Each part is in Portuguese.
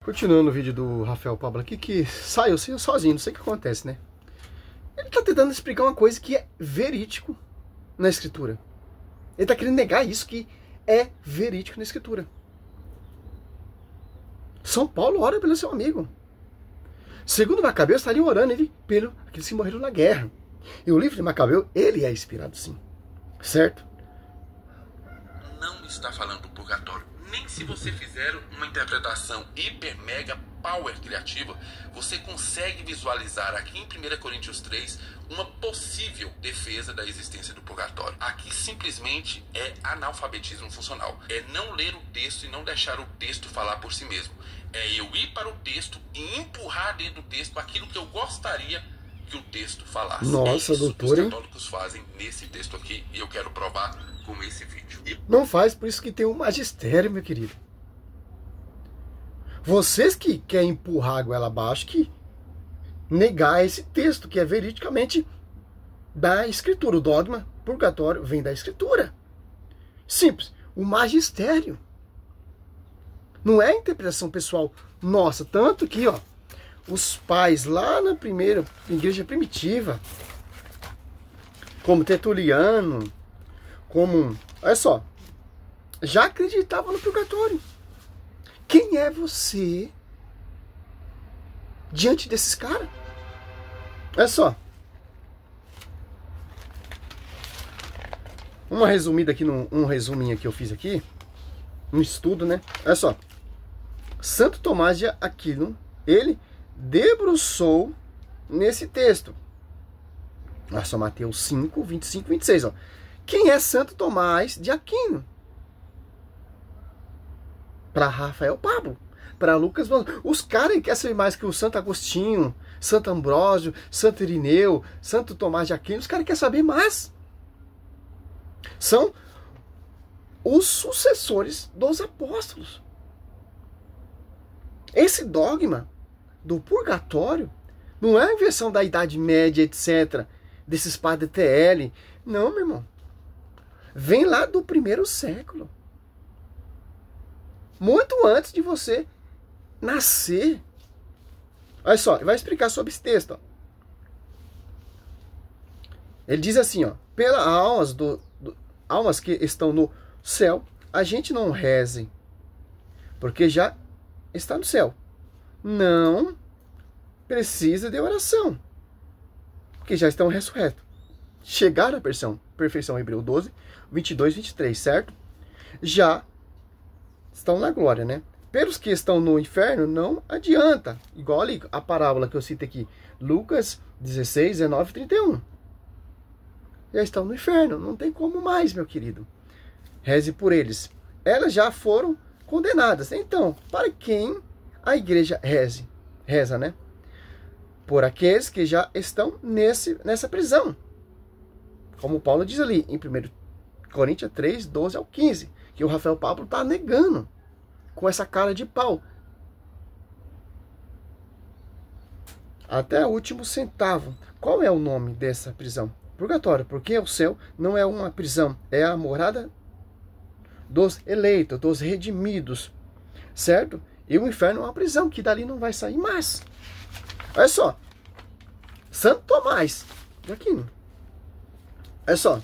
Continuando o vídeo do Rafael Pablo aqui, que saiu sozinho, não sei o que acontece, né? Ele tá tentando explicar uma coisa que é verídico na escritura. Ele tá querendo negar isso que é verídico na escritura. São Paulo ora pelo seu amigo. Segundo Macabeu, estaria orando ele pelo aqueles que morreram na guerra. E o livro de Macabeu, ele é inspirado sim. Certo? Não está falando do purgatório. Nem se você fizer uma interpretação hiper, mega, power criativa, você consegue visualizar aqui em 1 Coríntios 3 uma possível defesa da existência do purgatório. Aqui simplesmente é analfabetismo funcional. É não ler o texto e não deixar o texto falar por si mesmo. É eu ir para o texto e empurrar dentro do texto aquilo que eu gostaria que o texto falasse. Nossa, é isso doutor, que hein? os católicos fazem nesse texto aqui e eu quero provar com esse vídeo. Não faz, por isso que tem um magistério, meu querido. Vocês que querem empurrar a goela abaixo, que negar esse texto, que é veridicamente da escritura. O dogma purgatório vem da escritura. Simples. O magistério. Não é a interpretação pessoal nossa. Tanto que, ó, os pais lá na primeira igreja primitiva, como Tertuliano, como... Olha só. Já acreditavam no purgatório. Quem é você diante desses caras? Olha só. Uma resumida aqui, um resuminho que eu fiz aqui. Um estudo, né? Olha só. Santo Tomás de Aquino, ele debruçou nesse texto. Olha só, Mateus 5, 25, 26, ó. Quem é Santo Tomás de Aquino? Para Rafael Pablo, para Lucas, os caras querem saber mais que o Santo Agostinho, Santo Ambrósio, Santo Irineu, Santo Tomás de Aquino, os caras querem saber mais. São os sucessores dos apóstolos. Esse dogma do purgatório não é a invenção da Idade Média, etc., desses padres TL. Não, meu irmão. Vem lá do 1º século. Muito antes de você nascer. Olha só, ele vai explicar sobre esse texto. Ó. Ele diz assim, ó. Pelas almas que estão no céu, a gente não reze, porque já está no céu. Não precisa de oração, porque já estão ressurretos. Chegaram à perfeição, Hebreu 12, 22, 23, certo? Já estão na glória, né? Pelos que estão no inferno, não adianta. Igual ali a parábola que eu cito aqui. Lucas 16, 19, 31. Já estão no inferno. Não tem como mais, meu querido. Reze por eles. Elas já foram condenadas. Então, para quem a igreja reza, né? Por aqueles que já estão nessa prisão. Como Paulo diz ali em 1 Coríntios 3, 12 ao 15. Que o Rafael Pablo está negando com essa cara de pau. Até o último centavo. Qual é o nome dessa prisão? Purgatório, porque o céu não é uma prisão, é a morada dos eleitos, dos redimidos, certo? E o inferno é uma prisão, que dali não vai sair mais. Olha só, Santo Tomás de Aquino. Olha só,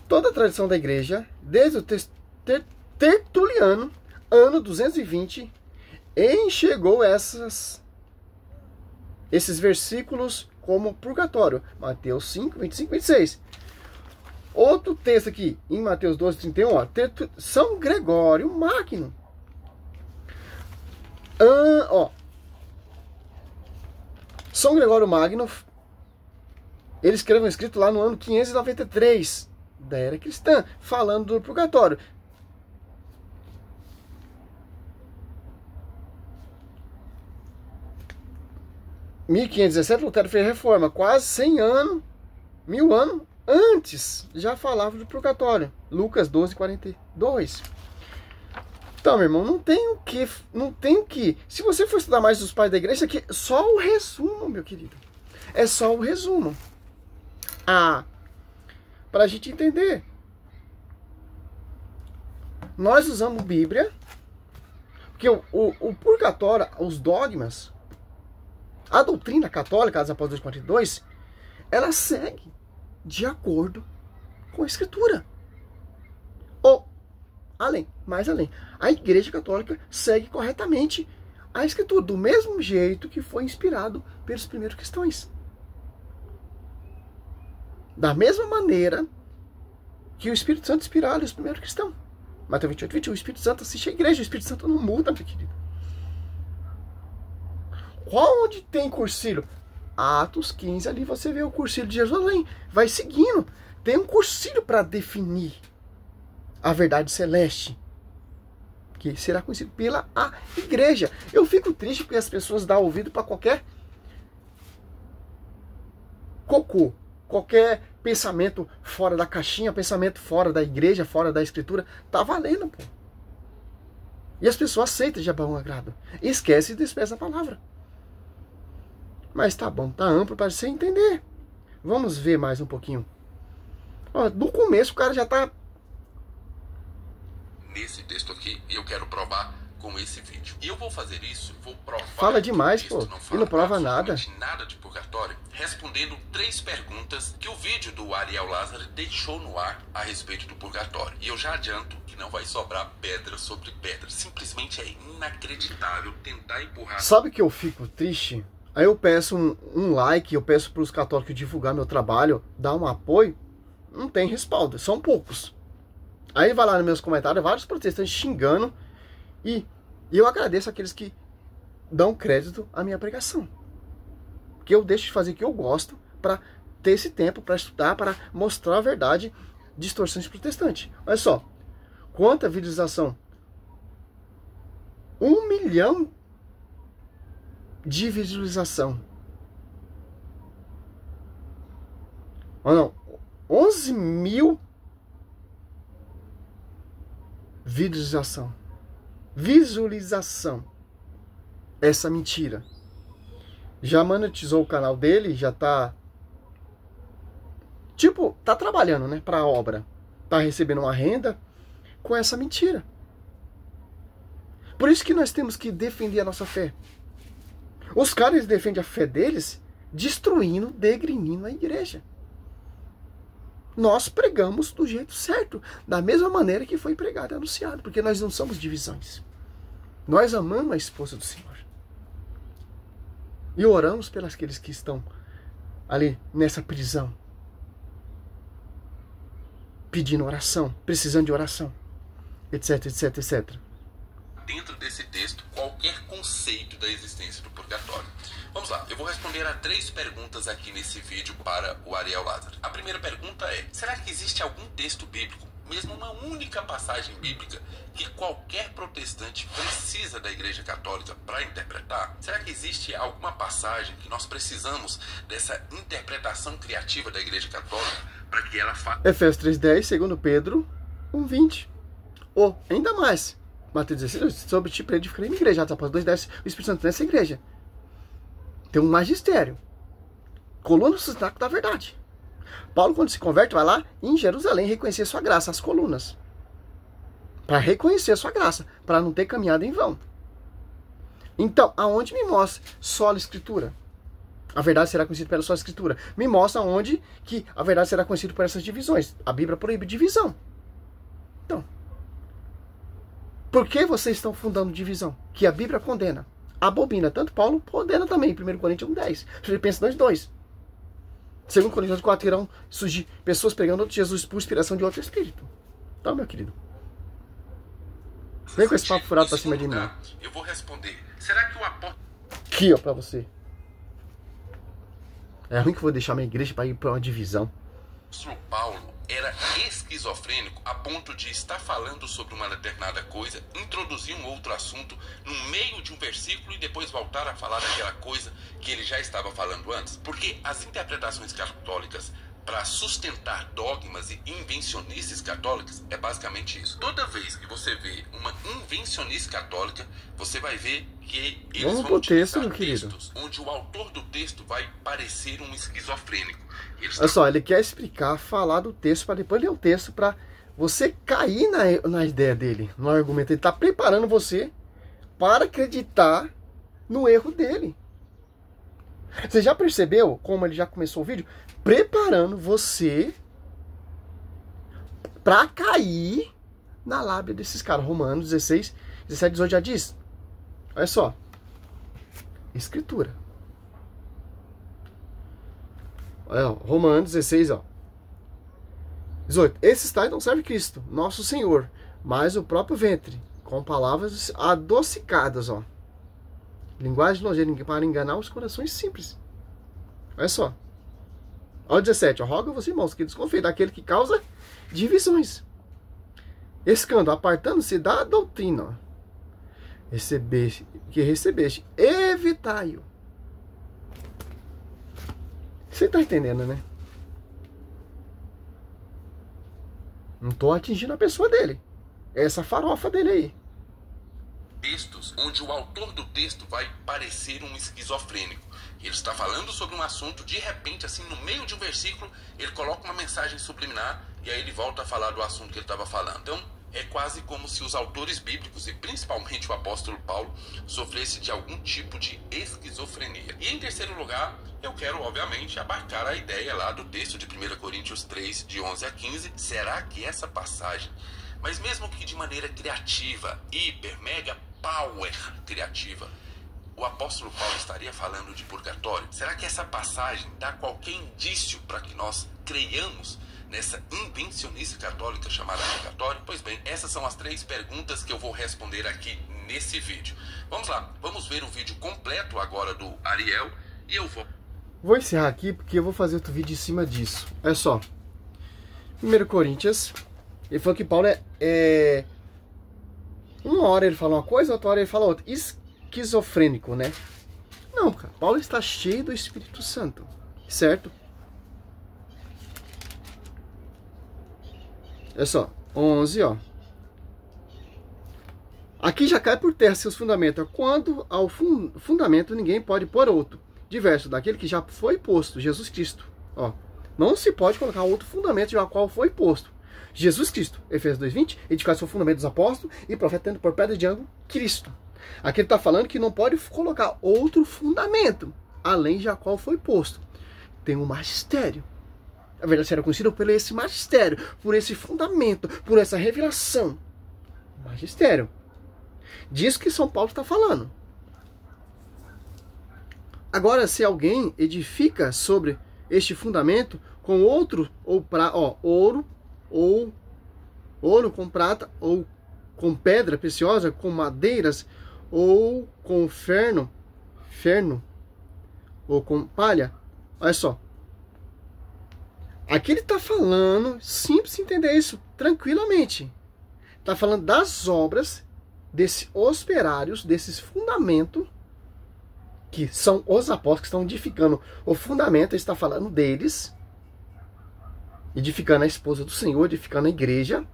toda a tradição da igreja, desde o Tertuliano, ano 220, enxergou esses versículos como purgatório. Mateus 5, 25, 26. Outro texto aqui, em Mateus 12, 31, ó, São Gregório Magno. São Gregório Magno, ele escreveu um escrito lá no ano 593 da era cristã, falando do purgatório. Em 1517, Lutero fez reforma. Quase 100 anos, 1000 anos antes, já falava do purgatório. Lucas 12, 42. Então, meu irmão, não tem o que. Se você for estudar mais dos pais da igreja, aqui só o resumo, meu querido. É só o resumo. Para a gente entender. Nós usamos Bíblia Porque o purgatório, os dogmas, a doutrina católica, as após 242, ela segue de acordo com a Escritura. Ou, além, mais além, a Igreja Católica segue corretamente a Escritura, do mesmo jeito que foi inspirado pelos primeiros cristãos. Da mesma maneira que o Espírito Santo inspiraram os primeiros cristãos. Mateus 28, 21, o Espírito Santo assiste a igreja, o Espírito Santo não muda, meu querido. Onde tem cursilho? Atos 15, ali você vê o cursilho de Jerusalém. Vai seguindo. Tem um cursilho para definir a verdade celeste, que será conhecido pela a igreja. Eu fico triste porque as pessoas dão ouvido para qualquer cocô, qualquer pensamento fora da caixinha, pensamento fora da igreja, fora da escritura. Tá valendo, pô. E as pessoas aceitam de bom agrado. Esquece e despreza a palavra. Mas tá bom, tá amplo para você entender. Vamos ver mais um pouquinho. Ó, no começo o cara já tá... Nesse texto aqui, eu quero provar com esse vídeo. E eu vou fazer isso, vou provar... Fala demais, pô. E não prova nada. Nada de purgatório, respondendo 3 perguntas que o vídeo do Ariel Lázaro deixou no ar a respeito do purgatório. E eu já adianto que não vai sobrar pedra sobre pedra. Simplesmente é inacreditável tentar empurrar... Sabe que eu fico triste? Aí eu peço um like, eu peço para os católicos divulgar meu trabalho, dar um apoio. Não tem respaldo, são poucos. Aí vai lá nos meus comentários, vários protestantes xingando. E eu agradeço aqueles que dão crédito à minha pregação. Que eu deixo de fazer o que eu gosto para ter esse tempo para estudar, para mostrar a verdade, distorções protestantes. Olha só, quanta visualização? 1 milhão de visualização. Ou não, 11 mil visualização. Visualização. Essa mentira. Já monetizou o canal dele, já tá... Tipo, tá trabalhando, né, pra obra. Tá recebendo uma renda com essa mentira. Por isso que nós temos que defender a nossa fé. Os caras defendem a fé deles destruindo, degrinindo a igreja. Nós pregamos do jeito certo, da mesma maneira que foi pregado e anunciado, porque nós não somos divisões. Nós amamos a esposa do Senhor. E oramos pelos aqueles que estão ali nessa prisão, pedindo oração, precisando de oração, etc, etc, etc. Dentro desse texto, qualquer conceito da existência do purgatório. Vamos lá, eu vou responder a 3 perguntas aqui nesse vídeo para o Ariel Lázaro. A primeira pergunta é: será que existe algum texto bíblico, mesmo uma única passagem bíblica, que qualquer protestante precisa da Igreja Católica para interpretar? Será que existe alguma passagem que nós precisamos dessa interpretação criativa da Igreja Católica para que ela faça? Efésios 3:10, 2 Pedro 1:20. Ou, ainda mais, Mateus 16, sobre ti para edificar a minha igreja. Atos Apóstolos 2:10, o Espírito Santo nessa igreja. Tem um magistério. Coluna sustentáculo da verdade. Paulo, quando se converte, vai lá em Jerusalém reconhecer sua graça, as colunas. Para reconhecer a sua graça, para não ter caminhado em vão. Então, aonde me mostra só a escritura? A verdade será conhecida pela sua escritura. Me mostra onde que a verdade será conhecida por essas divisões. A Bíblia proíbe divisão. Então, por que vocês estão fundando divisão? Que a Bíblia condena. Abomina. Tanto Paulo condena também. 1 Coríntios 1:10. Filipenses 2:2. 2 Coríntios 4 irão surgir pessoas pregando outro Jesus por inspiração de outro espírito. Então, meu querido, vem com esse papo furado pra cima de mim. Eu vou responder. Será que o apóstolo... Aqui, ó, pra você. É ruim que eu vou deixar minha igreja para ir pra uma divisão. Paulo era esquizofrênico a ponto de estar falando sobre uma determinada coisa, introduzir um outro assunto no meio de um versículo e depois voltar a falar daquela coisa que ele já estava falando antes? Porque as interpretações católicas para sustentar dogmas e invencionices católicas é basicamente isso. Toda vez que você vê uma invencionice católica, você vai ver que eles vão utilizar textos onde o autor do texto vai parecer um esquizofrênico. Olha só, ele quer explicar, falar do texto para depois ler o texto para você cair na ideia dele, no argumento. Ele está preparando você para acreditar no erro dele. Você já percebeu como ele já começou o vídeo? Preparando você para cair na lábia desses caras. Romanos 16, 17, 18 já diz. Olha só. Escritura. Olha, ó, Romanos 16, ó. 18. Esses tais não servem Cristo, nosso Senhor, mas o próprio ventre, com palavras adocicadas, ó. Linguagem nojenta para enganar os corações simples. Olha só. Olha o 17. Roga você, irmãos, que desconfiem daquele que causa divisões. Escândalo, apartando-se da doutrina. Ó. Recebeste, evitai-o. Você tá entendendo, né? Não tô atingindo a pessoa dele. É essa farofa dele aí. Textos onde o autor do texto vai parecer um esquizofrênico. Ele está falando sobre um assunto, de repente, assim, no meio de um versículo, ele coloca uma mensagem subliminar e aí ele volta a falar do assunto que ele estava falando. Então, é quase como se os autores bíblicos, e principalmente o apóstolo Paulo, sofresse de algum tipo de esquizofrenia. E em terceiro lugar, eu quero, obviamente, abarcar a ideia lá do texto de 1 Coríntios 3, de 11 a 15. Será que essa passagem, mas mesmo que de maneira criativa, hiper, mega, power criativa, o apóstolo Paulo estaria falando de purgatório? Será que essa passagem dá qualquer indício para que nós creiamos nessa invencionice católica chamada purgatório? Pois bem, essas são as 3 perguntas que eu vou responder aqui nesse vídeo. Vamos lá, vamos ver o vídeo completo agora do Ariel e eu vou encerrar aqui porque eu vou fazer outro vídeo em cima disso. Olha só. 1 Coríntios, ele falou que Paulo uma hora ele fala uma coisa, outra hora ele fala outra. Esquizofrênico, né? Não, cara. Paulo está cheio do Espírito Santo, certo? Olha só, 11, ó. Aqui já cai por terra seus fundamentos. Quando ao fundamento ninguém pode pôr outro, diverso daquele que já foi posto, Jesus Cristo. Ó, não se pode colocar outro fundamento já qual foi posto. Jesus Cristo, Efésios 2:20, edificar seu fundamento dos apóstolos e profeta tendo por pedra de ângulo Cristo. Aqui ele está falando que não pode colocar outro fundamento, além já qual foi posto. Tem um magistério. A verdade será conhecida por esse magistério, por esse fundamento, por essa revelação. Magistério. Disso que São Paulo está falando. Agora, se alguém edifica sobre este fundamento com outro, ouro com prata, ou com pedra preciosa, com madeiras, ou com ferno, ou com palha. Olha só. Aqui ele está falando, simples entender isso, tranquilamente. Está falando das obras, desses operários, desses fundamentos, que são os apóstolos que estão edificando o fundamento. Ele está falando deles, edificando a esposa do Senhor, edificando a igreja,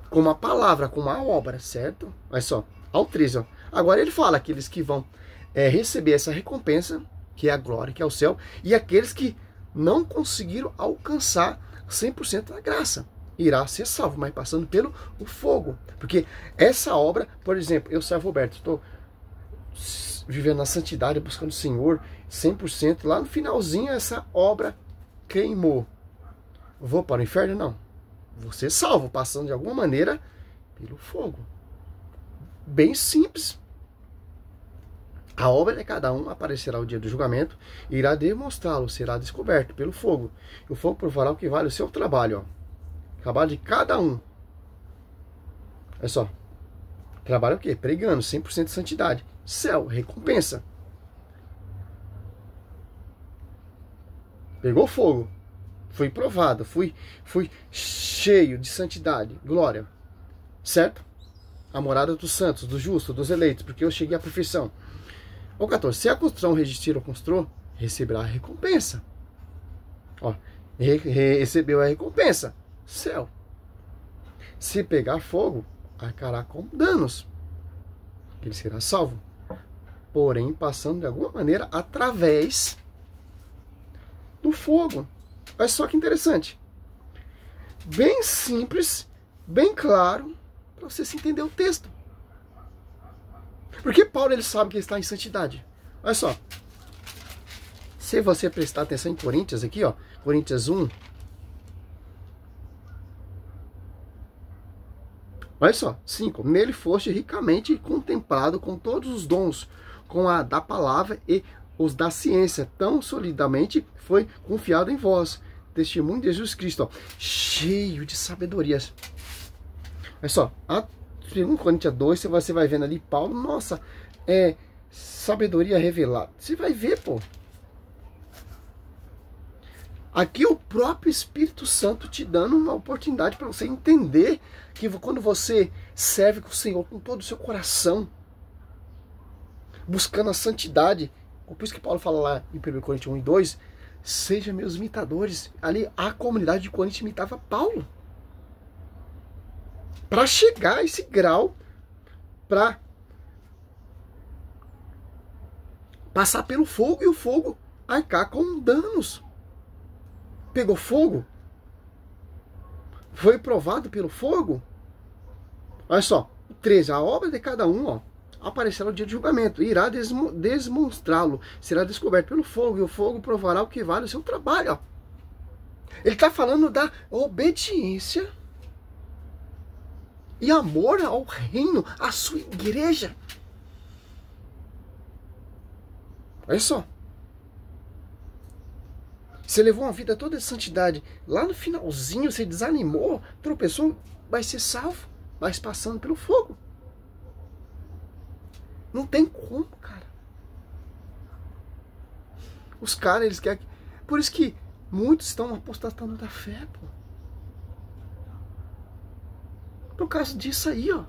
com uma palavra, com uma obra, certo? Olha só, ao 13, ó. Agora ele fala aqueles que vão receber essa recompensa, que é a glória, que é o céu, e aqueles que não conseguiram alcançar 100% da graça. Irá ser salvo, mas passando pelo o fogo. Porque essa obra, por exemplo, eu, Sérgio Roberto, estou vivendo na santidade, buscando o Senhor 100%. Lá no finalzinho, essa obra queimou. Vou para o inferno? Não. Vou ser salvo, passando de alguma maneira pelo fogo. Bem simples. A obra de cada um aparecerá o dia do julgamento, e irá demonstrá-lo, será descoberto pelo fogo. E o fogo provará o que vale o seu trabalho, ó. Trabalho de cada um. Olha só. Trabalho o quê? Pregando, 100% de santidade. Céu, recompensa. Pegou fogo. Fui provado. Fui cheio de santidade. Glória. Certo? A morada dos santos, dos justos, dos eleitos. Porque eu cheguei à perfeição. O 14. Se a construção resistir ao construtor, receberá a recompensa. Ó, recebeu a recompensa. Céu. Se pegar fogo, arcará com danos. Ele será salvo. Porém, passando de alguma maneira através do fogo. Olha só que interessante. Bem simples, bem claro, para você se entender o texto. Porque Paulo, ele sabe que ele está em santidade. Olha só. Se você prestar atenção em Coríntios aqui, ó. Coríntios 1. Olha só. 5. Nele foste ricamente contemplado com todos os dons, com a da palavra e os da ciência. Tão solidamente foi confiado em vós. Testemunho de Jesus Cristo, ó. Cheio de sabedorias. Olha só. A 2 Coríntios 2, você vai vendo ali Paulo. Nossa, sabedoria revelada. Você vai ver, pô. Aqui o próprio Espírito Santo te dando uma oportunidade para você entender que quando você serve com o Senhor com todo o seu coração, buscando a santidade, por isso que Paulo fala lá em 1 Coríntios 1 e 2, seja meus imitadores. Ali a comunidade de Corinto imitava Paulo. Para chegar a esse grau, para passar pelo fogo e o fogo arcar com danos. Pegou fogo? Foi provado pelo fogo? Olha só, 13. A obra de cada um, ó, aparecerá no dia de julgamento. Irá demonstrá-lo. Será descoberto pelo fogo. E o fogo provará o que vale o seu trabalho. Ó. Ele está falando da obediência e amor ao reino, à sua igreja. Olha só. Você levou uma vida toda de santidade. Lá no finalzinho você desanimou, tropeçou, vai ser salvo, mas passando pelo fogo. Não tem como, cara. Os caras, eles querem... Por isso que muitos estão apostatando da fé, pô. Por causa disso aí, ó.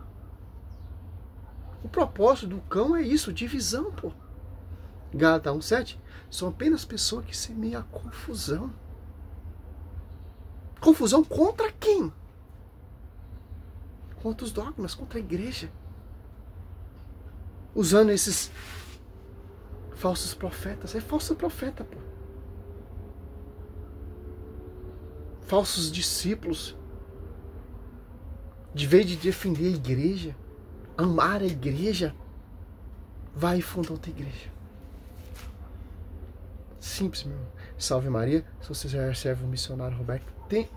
O propósito do cão é isso, divisão, pô. Gálatas 1:7. São apenas pessoas que semeiam a confusão. Confusão contra quem? Contra os dogmas, contra a igreja. Usando esses falsos profetas. É falso profeta, pô. Falsos discípulos. De vez de defender a igreja, amar a igreja, vai e funda outra igreja. Simples, meu irmão. Salve Maria. Se você já serve o missionário Roberto, tem.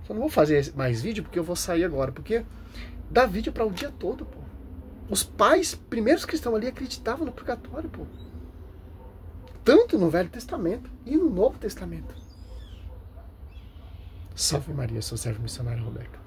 Só não vou fazer mais vídeo porque eu vou sair agora. Porque dá vídeo para o dia todo, pô. Os pais, primeiros cristãos ali, acreditavam no purgatório, pô. Tanto no Velho Testamento e no Novo Testamento. Salve Maria. Se você serve o missionário Roberto.